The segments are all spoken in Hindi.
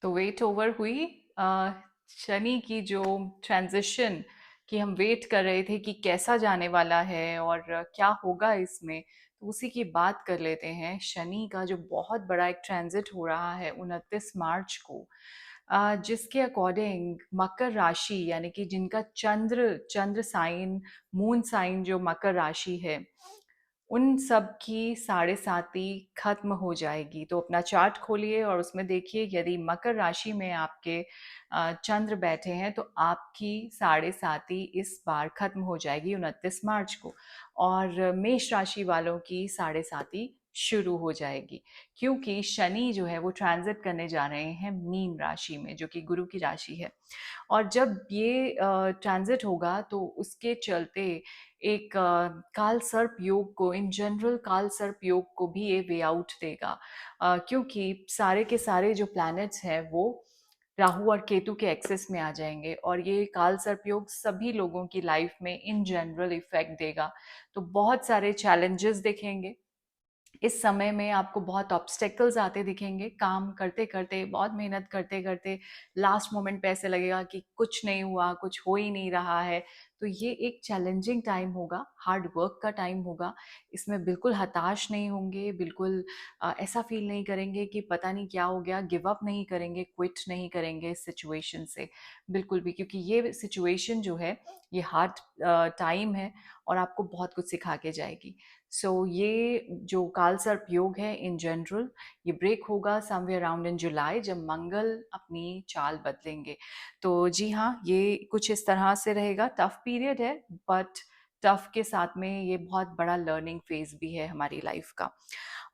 तो वेट ओवर हुई। अ, शनि की जो ट्रांजिशन की हम वेट कर रहे थे कि कैसा जाने वाला है और क्या होगा इसमें, तो उसी की बात कर लेते हैं। शनि का जो बहुत बड़ा एक ट्रांजिट हो रहा है 29 मार्च को, जिसके अकॉर्डिंग मकर राशि यानी कि जिनका चंद्र चंद्र साइन, मून साइन जो मकर राशि है, उन सब की साढ़े साती खत्म हो जाएगी। तो अपना चार्ट खोलिए और उसमें देखिए, यदि मकर राशि में आपके चंद्र बैठे हैं तो आपकी साढ़े साती इस बार खत्म हो जाएगी 29 मार्च को। और मेष राशि वालों की साढ़े साती शुरू हो जाएगी, क्योंकि शनि जो है वो ट्रांजिट करने जा रहे हैं मीन राशि में, जो कि गुरु की राशि है। और जब ये ट्रांजिट होगा तो उसके चलते एक काल सर्प योग को, इन जनरल काल सर्प योग को भी ये वे आउट देगा। क्योंकि सारे के सारे जो प्लैनेट्स हैं वो राहु और केतु के एक्सेस में आ जाएंगे, और ये काल सर्प योग सभी लोगों की लाइफ में इन जनरल इफेक्ट देगा। तो बहुत सारे चैलेंजेस दिखेंगे इस समय में, आपको बहुत ऑब्स्टेकल्स आते दिखेंगे काम करते करते, बहुत मेहनत करते करते लास्ट मोमेंट पे ऐसे लगेगा कि कुछ नहीं हुआ, कुछ हो ही नहीं रहा है। तो ये एक चैलेंजिंग टाइम होगा, हार्ड वर्क का टाइम होगा। इसमें बिल्कुल हताश नहीं होंगे, बिल्कुल ऐसा फील नहीं करेंगे कि पता नहीं क्या हो गया, गिव अप नहीं करेंगे, क्विट नहीं करेंगे इस सिचुएशन से, बिल्कुल भी। क्योंकि ये सिचुएशन जो है, ये हार्ड टाइम है और आपको बहुत कुछ सिखा के जाएगी। ये जो काल सर्प योग है इन जनरल, ये ब्रेक होगा समवेयर अराउंड इन जुलाई, जब मंगल अपनी चाल बदलेंगे। तो जी हाँ, ये कुछ इस तरह से रहेगा। टफ पीरियड है, बट टफ के साथ में ये बहुत बड़ा लर्निंग फेज भी है हमारी लाइफ का।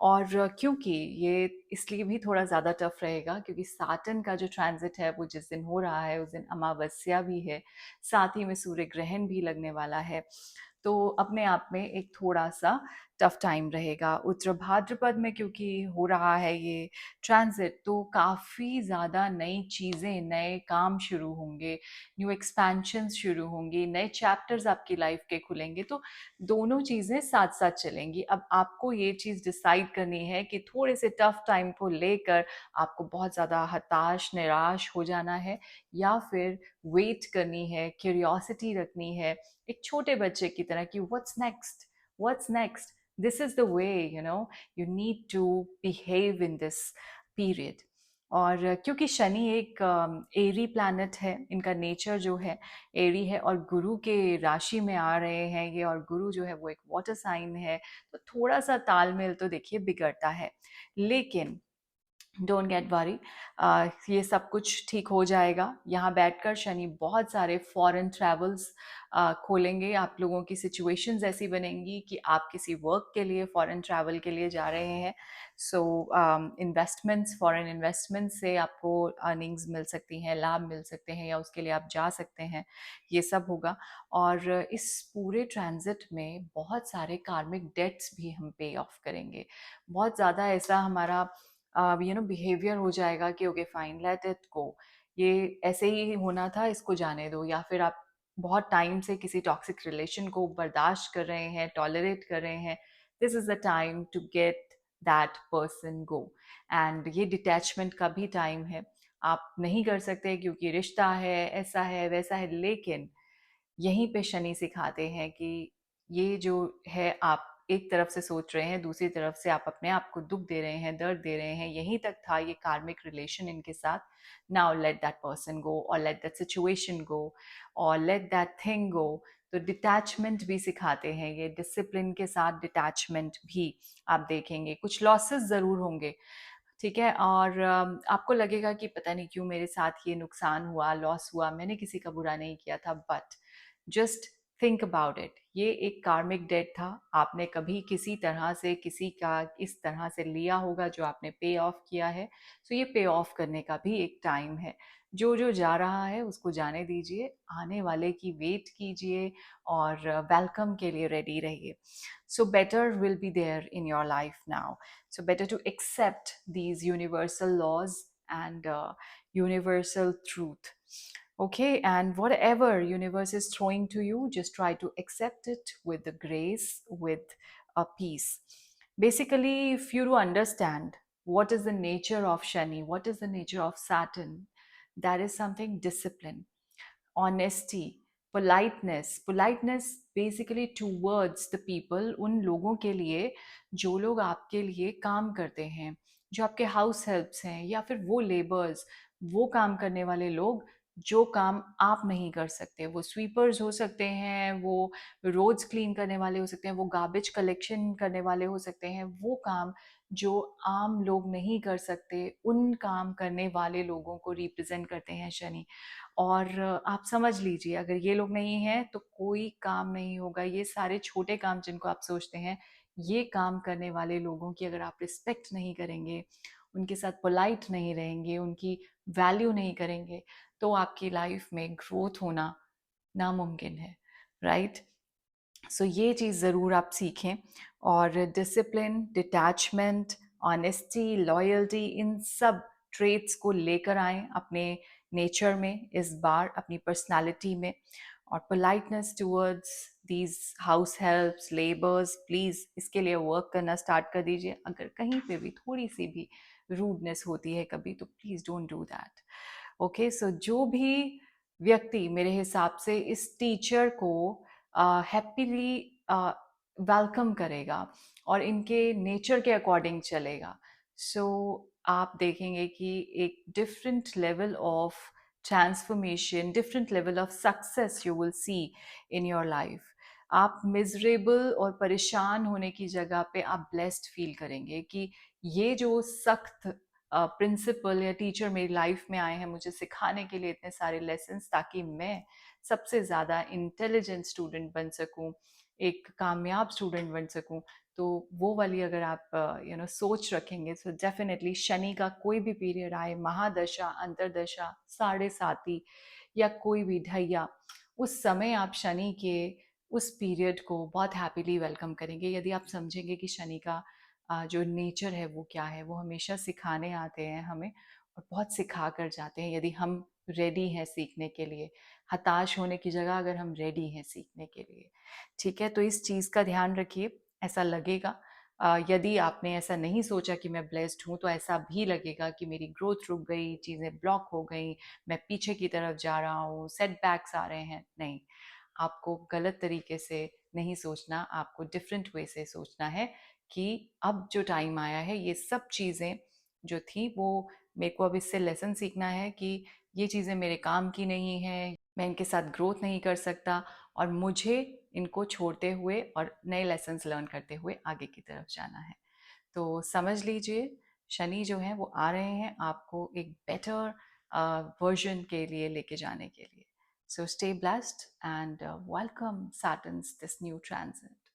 और क्योंकि ये इसलिए भी थोड़ा ज़्यादा टफ रहेगा क्योंकि साटन का जो ट्रांजिट है वो जिस दिन हो रहा है उस दिन अमावस्या भी है, साथ ही में सूर्य ग्रहण भी लगने वाला है। तो अपने आप में एक थोड़ा सा टफ टाइम रहेगा। उत्तर भाद्रपद में क्योंकि हो रहा है ये ट्रांजिट, तो काफ़ी ज़्यादा नई चीज़ें, नए काम शुरू होंगे, न्यू एक्सपेंशंस शुरू होंगी, नए चैप्टर्स आपकी लाइफ के खुलेंगे। तो दोनों चीज़ें साथ साथ चलेंगी। अब आपको ये चीज़ डिसाइड करनी है कि थोड़े से टफ टाइम को लेकर आपको बहुत ज़्यादा हताश, निराश हो जाना है, या फिर वेट करनी है, क्यूरियोसिटी रखनी है एक छोटे बच्चे की तरह कि what's next, what's next, this is the way, you need to behave in this period. और क्योंकि शनि एक एरी प्लैनेट है, इनका नेचर जो है एरी है, और गुरु के राशि में आ रहे हैं ये, और गुरु जो है वो एक वाटर साइन है, तो थोड़ा सा तालमेल तो देखिए बिगड़ता है। लेकिन डोंट गेट वरी, ये सब कुछ ठीक हो जाएगा। यहाँ बैठकर शनि बहुत सारे फॉरेन ट्रैवल्स खोलेंगे। आप लोगों की सिचुएशंस ऐसी बनेंगी कि आप किसी वर्क के लिए फॉरेन ट्रैवल के लिए जा रहे हैं। सो इन्वेस्टमेंट्स, फॉरेन इन्वेस्टमेंट से आपको अर्निंग्स मिल सकती हैं, लाभ मिल सकते हैं, या उसके लिए आप जा सकते हैं, ये सब होगा। और इस पूरे ट्रांजिट में बहुत सारे कार्मिक डेट्स भी हम पे ऑफ करेंगे। बहुत ज़्यादा ऐसा हमारा बिहेवियर हो जाएगा कि okay fine, let it go, ये ऐसे ही होना था, इसको जाने दो। या फिर आप बहुत टाइम से किसी टॉक्सिक रिलेशन को बर्दाश्त कर रहे हैं, टॉलरेट कर रहे हैं, this is the time to get that person go. And ये डिटैचमेंट का भी टाइम है। आप नहीं कर सकते क्योंकि रिश्ता है, ऐसा है, वैसा है, लेकिन यहीं पे शनि सिखाते हैं कि ये जो है, आप एक तरफ से सोच रहे हैं, दूसरी तरफ से आप अपने आप को दुख दे रहे हैं, दर्द दे रहे हैं, यहीं तक था ये कार्मिक रिलेशन इनके साथ। नाउ लेट दैट पर्सन गो, और लेट दैट सिचुएशन गो, और लेट दैट थिंग गो। तो डिटैचमेंट भी सिखाते हैं ये, डिसिप्लिन के साथ डिटैचमेंट भी आप देखेंगे। कुछ लॉसेस ज़रूर होंगे, ठीक है, और आपको लगेगा कि पता नहीं क्यों मेरे साथ ये नुकसान हुआ, लॉस हुआ, मैंने किसी का बुरा नहीं किया था, but just think about it, ये एक कार्मिक डेट था। आपने कभी किसी तरह से किसी का इस तरह से लिया होगा जो आपने पे ऑफ किया है। सो ये पे ऑफ करने का भी एक टाइम है। जो जो जा रहा है उसको जाने दीजिए, आने वाले की वेट कीजिए, और वेलकम के लिए रेडी रहिए। So better will be there in your life now. So better to accept these universal laws and universal truth. Okay, and whatever universe is throwing to you, just try to accept it with the grace, with a peace. Basically, if you to understand what is the nature of Shani, what is the nature of Saturn. That is something discipline, honesty, politeness basically towards the people, उन लोगों के लिए जो लोग आपके लिए काम करते हैं, जो आपके हाउस हेल्प्स हैं या फिर वो लेबर्स, वो काम करने वाले लोग जो काम आप नहीं कर सकते। वो स्वीपर्स हो सकते हैं, वो रोड्स क्लीन करने वाले हो सकते हैं, वो गार्बेज कलेक्शन करने वाले हो सकते हैं। वो काम जो आम लोग नहीं कर सकते, उन काम करने वाले लोगों को रिप्रेजेंट करते हैं शनि। और आप समझ लीजिए, अगर ये लोग नहीं हैं तो कोई काम नहीं होगा। ये सारे छोटे काम जिनको आप सोचते हैं, ये काम करने वाले लोगों की अगर आप रिस्पेक्ट नहीं करेंगे, उनके साथ पोलाइट नहीं रहेंगे, उनकी वैल्यू नहीं करेंगे, तो आपकी लाइफ में ग्रोथ होना नामुमकिन है, राइट? सो ये चीज़ ज़रूर आप सीखें। और डिसिप्लिन, डिटैचमेंट, ऑनेस्टी, लॉयल्टी, इन सब ट्रेट्स को लेकर आएँ अपने नेचर में इस बार, अपनी पर्सनालिटी में। और politeness towards these house helps, labours, please इसके लिए वर्क करना स्टार्ट कर दीजिए। अगर कहीं पे भी थोड़ी सी भी रूडनेस होती है कभी, तो please don't do that. Okay, so जो भी व्यक्ति मेरे हिसाब से इस टीचर को हैप्पीली वेलकम करेगा और इनके नेचर के अकॉर्डिंग चलेगा, सो आप देखेंगे कि एक different level of transformation, different level of success you will see in your life. आप मिजरेबल और परेशान होने की जगह पे आप ब्लेस्ड फील करेंगे कि ये जो सख्त प्रिंसिपल या टीचर मेरी लाइफ में आए हैं मुझे सिखाने के लिए इतने सारे लेसन्स, ताकि मैं सबसे ज़्यादा इंटेलिजेंट स्टूडेंट बन सकूं, एक कामयाब स्टूडेंट बन सकूं। तो वो वाली अगर आप सोच रखेंगे, तो डेफिनेटली शनि का कोई भी पीरियड आए, महादशा, अंतरदशा, साढ़े साती या कोई भी ढैया, उस समय आप शनि के उस पीरियड को बहुत हैप्पीली वेलकम करेंगे। यदि आप समझेंगे कि शनि का जो नेचर है वो क्या है, वो हमेशा सिखाने आते हैं हमें और बहुत सिखा कर जाते हैं, यदि हम रेडी हैं सीखने के लिए। हताश होने की जगह अगर हम रेडी हैं सीखने के लिए, ठीक है? तो इस चीज़ का ध्यान रखिए। ऐसा लगेगा, यदि आपने ऐसा नहीं सोचा कि मैं ब्लेस्ड हूँ, तो ऐसा भी लगेगा कि मेरी ग्रोथ रुक गई, चीज़ें ब्लॉक हो गई, मैं पीछे की तरफ जा रहा हूँ, सेटबैक्स आ रहे हैं। नहीं, आपको गलत तरीके से नहीं सोचना, आपको डिफरेंट वे से सोचना है कि अब जो टाइम आया है, ये सब चीज़ें जो थी वो मेरे को अब इससे लेसन सीखना है कि ये चीज़ें मेरे काम की नहीं है, मैं इनके साथ ग्रोथ नहीं कर सकता, और मुझे इनको छोड़ते हुए और नए लेसन्स लर्न करते हुए आगे की तरफ जाना है। तो समझ लीजिए, शनि जो हैं वो आ रहे हैं आपको एक बेटर वर्जन के लिए लेके जाने के लिए। So stay blessed and welcome Saturn's this new transit.